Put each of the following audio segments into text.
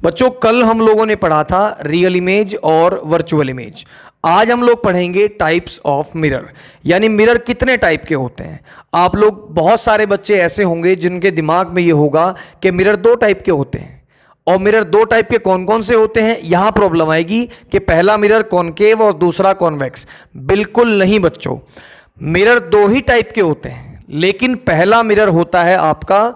बच्चों कल हम लोगों ने पढ़ा था रियल इमेज और वर्चुअल इमेज। आज हम लोग पढ़ेंगे टाइप्स ऑफ मिरर, यानी मिरर कितने टाइप के होते हैं। आप लोग बहुत सारे बच्चे ऐसे होंगे जिनके दिमाग में ये होगा कि मिरर दो टाइप के होते हैं, और मिरर दो टाइप के कौन कौन से होते हैं। यहां प्रॉब्लम आएगी कि पहला मिरर कॉनकेव और दूसरा कॉन्वेक्स। बिल्कुल नहीं बच्चों, मिरर दो ही टाइप के होते हैं, लेकिन पहला मिरर होता है आपका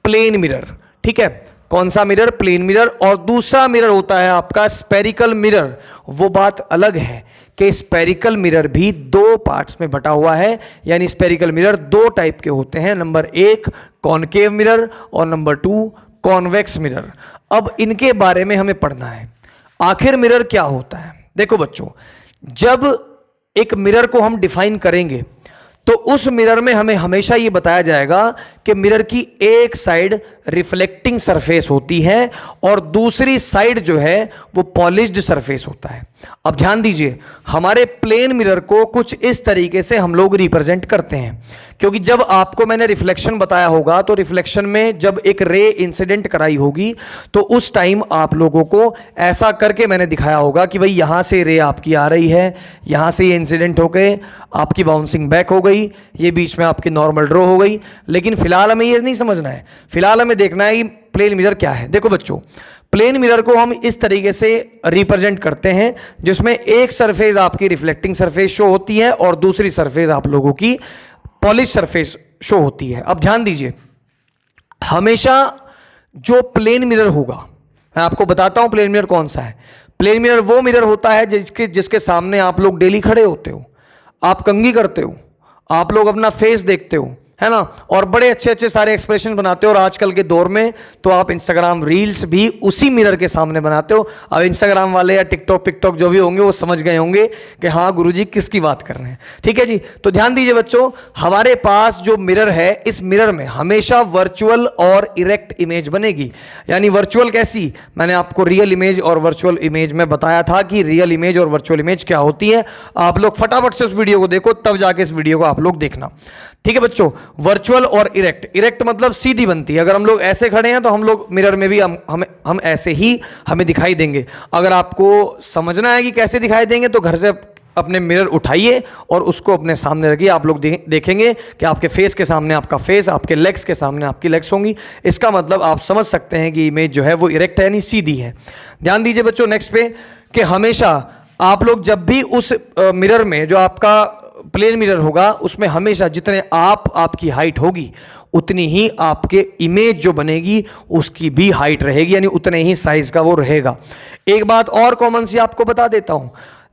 प्लेन मिरर। ठीक है, कौन सा मिरर? Plane mirror. और दूसरा मिरर होता है आपका स्पेरिकल मिरर। वो बात अलग है कि स्पेरिकल मिरर भी दो पार्ट्स में बटा हुआ है, यानी स्पेरिकल मिरर दो टाइप के होते हैं, नंबर एक कॉनकेव मिरर और नंबर टू कॉन्वेक्स मिरर। अब इनके बारे में हमें पढ़ना है। आखिर मिरर क्या होता है? देखो बच्चों, जब एक मिरर को हम डिफाइन करेंगे तो उस मिरर में हमें हमेशा ये बताया जाएगा कि मिरर की एक साइड रिफ्लेक्टिंग सरफेस होती है और दूसरी साइड जो है वो पॉलिश्ड सरफेस होता है। अब ध्यान दीजिए, हमारे प्लेन मिरर को कुछ इस तरीके से हम लोग रिप्रेजेंट करते हैं, क्योंकि जब आपको मैंने रिफ्लेक्शन बताया होगा तो रिफ्लेक्शन में जब एक रे इंसिडेंट कराई होगी तो उस टाइम आप लोगों को ऐसा करके मैंने दिखाया होगा कि भाई यहां से रे आपकी आ रही है, यहां से ये इंसिडेंट होके आपकी बाउंसिंग बैक हो गई, ये बीच में आपकी नॉर्मल ड्रॉ हो गई। लेकिन फिलहाल हमें ये नहीं समझना है, फिलहाल हमें देखना है कि प्लेन मिरर क्या है। देखो बच्चों, प्लेन मिरर को हम इस तरीके से रिप्रेजेंट करते हैं जिसमें एक सरफेस आपकी रिफ्लेक्टिंग सरफेस शो होती है और दूसरी सरफेस आप लोगों की पॉलिश सरफेस शो होती है। अब ध्यान दीजिए, हमेशा जो प्लेन मिरर होगा, मैं आपको बताता हूं प्लेन मिरर कौन सा है। प्लेन मिरर वो मिरर होता है जिसके सामने आप लोग डेली खड़े होते हो, आप कंघी करते हो, आप लोग अपना फेस देखते हो, है ना, और बड़े अच्छे अच्छे सारे एक्सप्रेशन बनाते हो। और आजकल के दौर में तो आप इंस्टाग्राम रील्स भी उसी मिरर के सामने बनाते हो। अब इंस्टाग्राम वाले या टिकटॉक जो भी होंगे वो समझ गए होंगे कि हाँ गुरुजी किसकी बात कर रहे हैं। ठीक है जी, तो ध्यान दीजिए बच्चों, हमारे पास जो मिरर है, इस मिरर में हमेशा वर्चुअल और इरेक्ट इमेज बनेगी। यानी वर्चुअल कैसी? मैंने आपको रियल इमेज और वर्चुअल इमेज में बताया था कि रियल इमेज और वर्चुअल इमेज क्या होती है। आप लोग फटाफट से उस वीडियो को देखो, तब जाके इस वीडियो को आप लोग देखना। ठीक है बच्चों, वर्चुअल और इरेक्ट। इरेक्ट मतलब सीधी बनती है, अगर हम लोग ऐसे खड़े हैं तो हम लोग मिरर में भी हम ऐसे ही हमें दिखाई देंगे। अगर आपको समझना है कि कैसे दिखाई देंगे तो घर से अपने मिरर उठाइए और उसको अपने सामने रखिए। आप लोग देखेंगे कि आपके फेस के सामने आपका फेस, आपके लेग्स के सामने आपकी लेग्स होंगी। इसका मतलब आप समझ सकते हैं कि इमेज जो है वो इरेक्ट है, यानी सीधी है। ध्यान दीजिए बच्चों नेक्स्ट पे, कि हमेशा आप लोग जब भी उस मिरर में, जो आपका प्लेन मिरर होगा, उसमें हमेशा जितने आपकी हाइट होगी उतनी ही आपके इमेज जो बनेगी उसकी भी हाइट रहेगी, यानी उतने ही साइज का वो रहेगा। एक बात और कॉमन सी आपको बता देता हूं,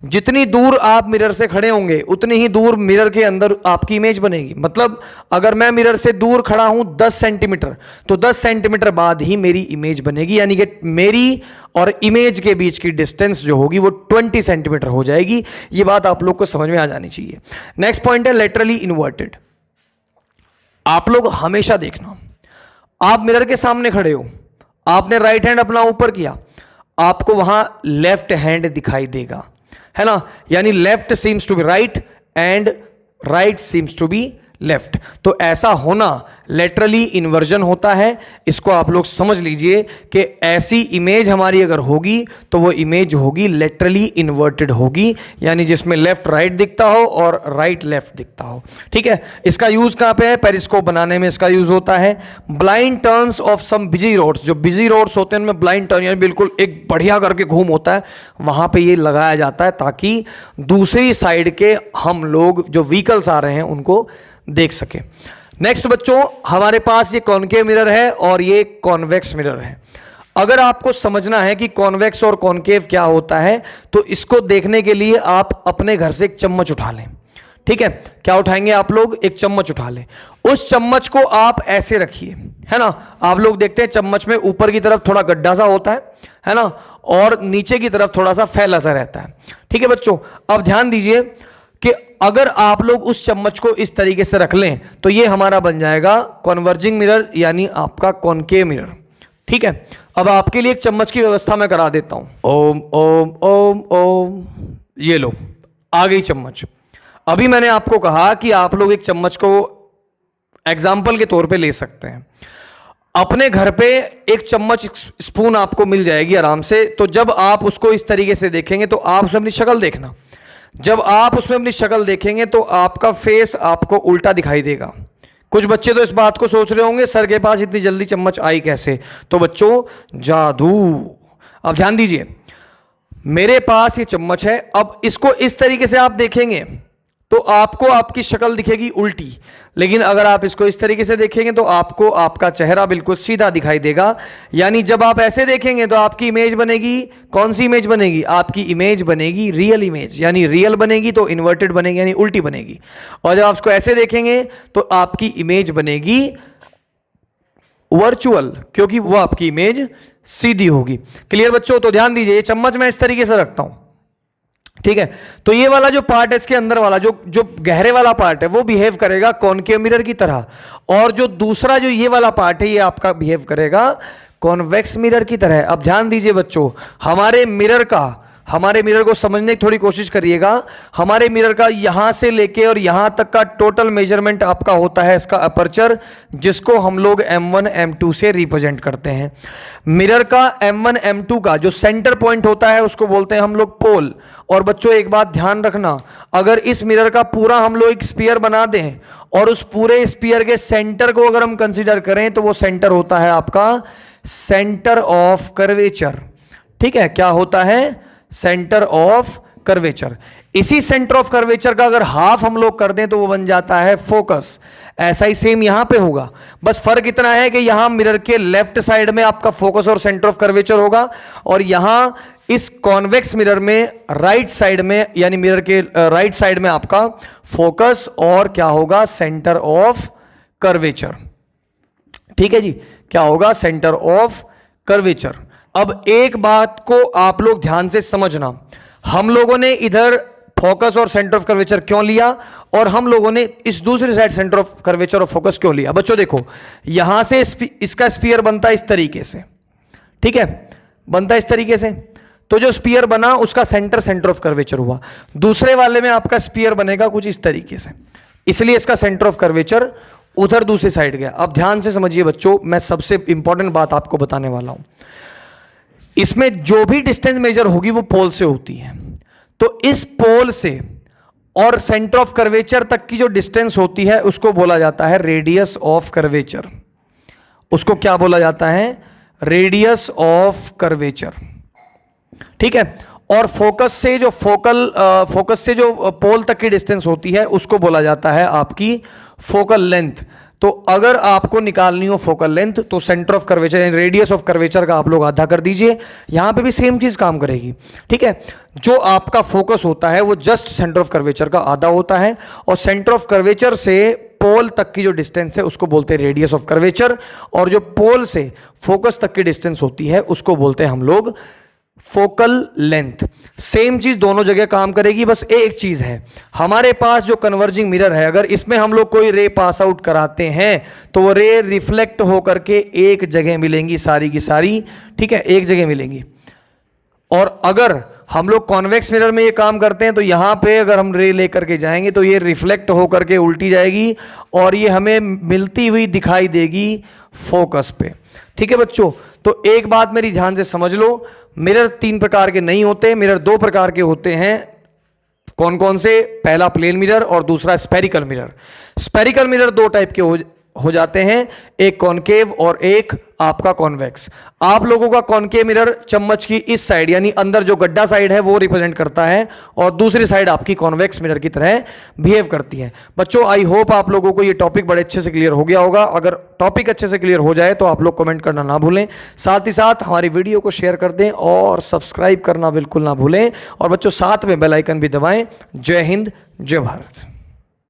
जितनी दूर आप मिरर से खड़े होंगे उतनी ही दूर मिरर के अंदर आपकी इमेज बनेगी। मतलब अगर मैं मिरर से दूर खड़ा हूं 10 सेंटीमीटर, तो 10 सेंटीमीटर बाद ही मेरी इमेज बनेगी, यानी कि मेरी और इमेज के बीच की डिस्टेंस जो होगी वो 20 सेंटीमीटर हो जाएगी। ये बात आप लोग को समझ में आ जानी चाहिए। नेक्स्ट पॉइंट है लेटरली इन्वर्टेड। आप लोग हमेशा देखना, आप मिरर के सामने खड़े हो, आपने राइट हैंड अपना ऊपर किया, आपको वहां लेफ्ट हैंड दिखाई देगा, है ना, यानी left seems to be right and right seems to be left. तो ऐसा होना लेटरली इन्वर्जन होता है। इसको आप लोग समझ लीजिए कि ऐसी इमेज हमारी अगर होगी तो वो इमेज होगी लेटरली इन्वर्टेड होगी, यानी जिसमें लेफ्ट राइट दिखता हो और राइट लेफ्ट दिखता हो। ठीक है, इसका यूज कहां पे है? पेरिस्कोप बनाने में इसका यूज होता है। Blind turns of some busy roads, जो बिजी रोड्स होते हैं उनमें ब्लाइंड टर्न, यानी बिल्कुल एक बढ़िया करके घूम होता है, वहां पे ये लगाया जाता है ताकि दूसरी साइड के हम लोग जो व्हीकल्स आ रहे हैं उनको देख सके। नेक्स्ट बच्चों, हमारे पास ये कॉनकेव मिरर है और ये कॉन्वेक्स मिरर है। अगर आपको समझना है कि कॉन्वेक्स और कॉनकेव क्या होता है तो इसको देखने के लिए आप अपने घर से एक चम्मच उठा लें। ठीक है, क्या उठाएंगे आप लोग? एक चम्मच उठा लें। उस चम्मच को आप ऐसे रखिए, है ना। आप लोग देखते हैं चम्मच में ऊपर की तरफ थोड़ा गड्ढा सा होता है ना, और नीचे की तरफ थोड़ा सा फैला सा रहता है। ठीक है बच्चों, अब ध्यान दीजिए कि अगर आप लोग उस चम्मच को इस तरीके से रख लें तो ये हमारा बन जाएगा कन्वर्जिंग मिरर, यानी आपका कॉनकेव मिरर। ठीक है, अब आपके लिए एक चम्मच की व्यवस्था मैं करा देता हूं। ओम ओम ओम ओम, ये लो आ गई चम्मच। अभी मैंने आपको कहा कि आप लोग एक चम्मच को एग्जाम्पल के तौर पे ले सकते हैं। अपने घर पे एक चम्मच स्पून आपको मिल जाएगी आराम से। तो जब आप उसको इस तरीके से देखेंगे तो आप उसमें अपनी शक्ल देखना, जब आप उसमें अपनी शक्ल देखेंगे तो आपका फेस आपको उल्टा दिखाई देगा। कुछ बच्चे तो इस बात को सोच रहे होंगे सर के पास इतनी जल्दी चम्मच आई कैसे। तो बच्चों जादू। अब ध्यान दीजिए, मेरे पास ये चम्मच है, अब इसको इस तरीके से आप देखेंगे तो आपको आपकी शक्ल दिखेगी उल्टी, लेकिन अगर आप इसको इस तरीके से देखेंगे तो आपको आपका चेहरा बिल्कुल सीधा दिखाई देगा। यानी जब आप ऐसे देखेंगे तो आपकी इमेज बनेगी, कौन सी इमेज बनेगी? आपकी इमेज बनेगी रियल इमेज, यानी रियल बनेगी तो इन्वर्टेड बनेगी यानी उल्टी बनेगी। और जब आप इसको ऐसे देखेंगे तो आपकी इमेज बनेगी वर्चुअल, क्योंकि वो आपकी इमेज सीधी होगी। क्लियर बच्चों? तो ध्यान दीजिए, ये चम्मच मैं इस तरीके से रखता हूं, ठीक है। तो ये वाला जो पार्ट है, इसके अंदर वाला जो गहरे वाला पार्ट है वो बिहेव करेगा कॉनकेव मिरर की तरह, और जो दूसरा जो ये वाला पार्ट है ये आपका बिहेव करेगा कॉन्वेक्स मिरर की तरह। अब ध्यान दीजिए बच्चों, हमारे मिरर को समझने की थोड़ी कोशिश करिएगा। हमारे मिरर का यहां से लेके और यहां तक का टोटल मेजरमेंट आपका होता है इसका अपर्चर, जिसको हम लोग M1 M2 से रिप्रेजेंट करते हैं। मिरर का M1 M2 का जो सेंटर पॉइंट होता है उसको बोलते हैं हम लोग पोल। और बच्चों एक बात ध्यान रखना, अगर इस मिरर का पूरा हम लोग एक स्फीयर बना दें और उस पूरे स्फीयर के सेंटर को अगर हम कंसीडर करें तो वो सेंटर होता है आपका सेंटर ऑफ कर्वेचर। ठीक है, क्या होता है? Centre of curvature. इसी सेंटर ऑफ कर्वेचर का अगर हाफ हम लोग कर दें तो वो बन जाता है फोकस। ऐसा ही सेम यहां पे होगा, बस फर्क इतना है कि यहां मिरर के लेफ्ट साइड में आपका फोकस और सेंटर ऑफ कर्वेचर होगा, और यहां इस कॉन्वेक्स मिरर में राइट साइड में, यानी मिरर के राइट साइड में आपका फोकस और क्या होगा? Centre of curvature. ठीक है जी, क्या होगा? Centre of curvature. अब एक बात को आप लोग ध्यान से समझना, हम लोगों ने इधर फोकस और सेंटर ऑफ कर्वेचर क्यों लिया और हम लोगों ने इस दूसरी साइड सेंटर ऑफ कर्वेचर और फोकस क्यों लिया? बच्चों देखो, यहां से इसका स्फीयर बनता है इस तरीके से, ठीक है, बनता है इस तरीके से। तो जो स्फीयर बना उसका सेंटर ऑफ कर्वेचर हुआ। दूसरे वाले में आपका स्फीयर बनेगा कुछ इस तरीके से, इसलिए इसका सेंटर ऑफ कर्वेचर उधर दूसरी साइड गया। अब ध्यान से समझिए बच्चों, मैं सबसे इंपॉर्टेंट बात आपको बताने वाला हूं। इसमें जो भी डिस्टेंस मेजर होगी वो पोल से होती है, तो इस पोल से और सेंटर ऑफ कर्वेचर तक की जो डिस्टेंस होती है उसको बोला जाता है रेडियस ऑफ कर्वेचर। उसको क्या बोला जाता है? Radius of curvature. ठीक है, और फोकस से जो पोल तक की डिस्टेंस होती है उसको बोला जाता है आपकी फोकल लेंथ। तो अगर आपको निकालनी हो फोकल लेंथ तो सेंटर ऑफ कर्वेचर यानी रेडियस ऑफ कर्वेचर का आप लोग आधा कर दीजिए। यहां पे भी सेम चीज काम करेगी। ठीक है, जो आपका फोकस होता है वो जस्ट सेंटर ऑफ कर्वेचर का आधा होता है, और सेंटर ऑफ कर्वेचर से पोल तक की जो डिस्टेंस है उसको बोलते हैं रेडियस ऑफ कर्वेचर, और जो पोल से फोकस तक की डिस्टेंस होती है उसको बोलते हैं हम लोग फोकल लेंथ। सेम चीज दोनों जगह काम करेगी, बस एक चीज है, हमारे पास जो कन्वर्जिंग मिरर है अगर इसमें हम लोग कोई रे पास आउट कराते हैं तो वो रे रिफ्लेक्ट होकर के एक जगह मिलेंगी सारी की सारी। ठीक है, एक जगह मिलेंगी। और अगर हम लोग कॉन्वेक्स मिरर में ये काम करते हैं तो यहां पे अगर हम रे लेकर के जाएंगे तो ये रिफ्लेक्ट होकर के उल्टी जाएगी और ये हमें मिलती हुई दिखाई देगी फोकस पे। ठीक है बच्चों, तो एक बात मेरी ध्यान से समझ लो, मिरर 3 प्रकार के नहीं होते, मिरर 2 प्रकार के होते हैं। कौन कौन से? पहला प्लेन मिरर और दूसरा spherical mirror. Spherical mirror 2 type के हो जाते हैं, एक कॉनकेव और एक आपका कॉन्वेक्स। आप लोगों का कॉनकेव मिरर चम्मच की इस साइड यानी अंदर जो गड्ढा साइड है वो रिप्रेजेंट करता है, और दूसरी साइड आपकी कॉन्वेक्स मिरर की तरह बिहेव करती है। बच्चों आई होप आप लोगों को ये टॉपिक बड़े अच्छे से क्लियर हो गया होगा। अगर टॉपिक अच्छे से क्लियर हो जाए तो आप लोग कमेंट करना ना भूलें, साथ ही साथ हमारी वीडियो को शेयर कर दें और सब्सक्राइब करना बिल्कुल ना भूलें, और बच्चों साथ में बेल आइकन भी दबाएं। जय हिंद, जय भारत।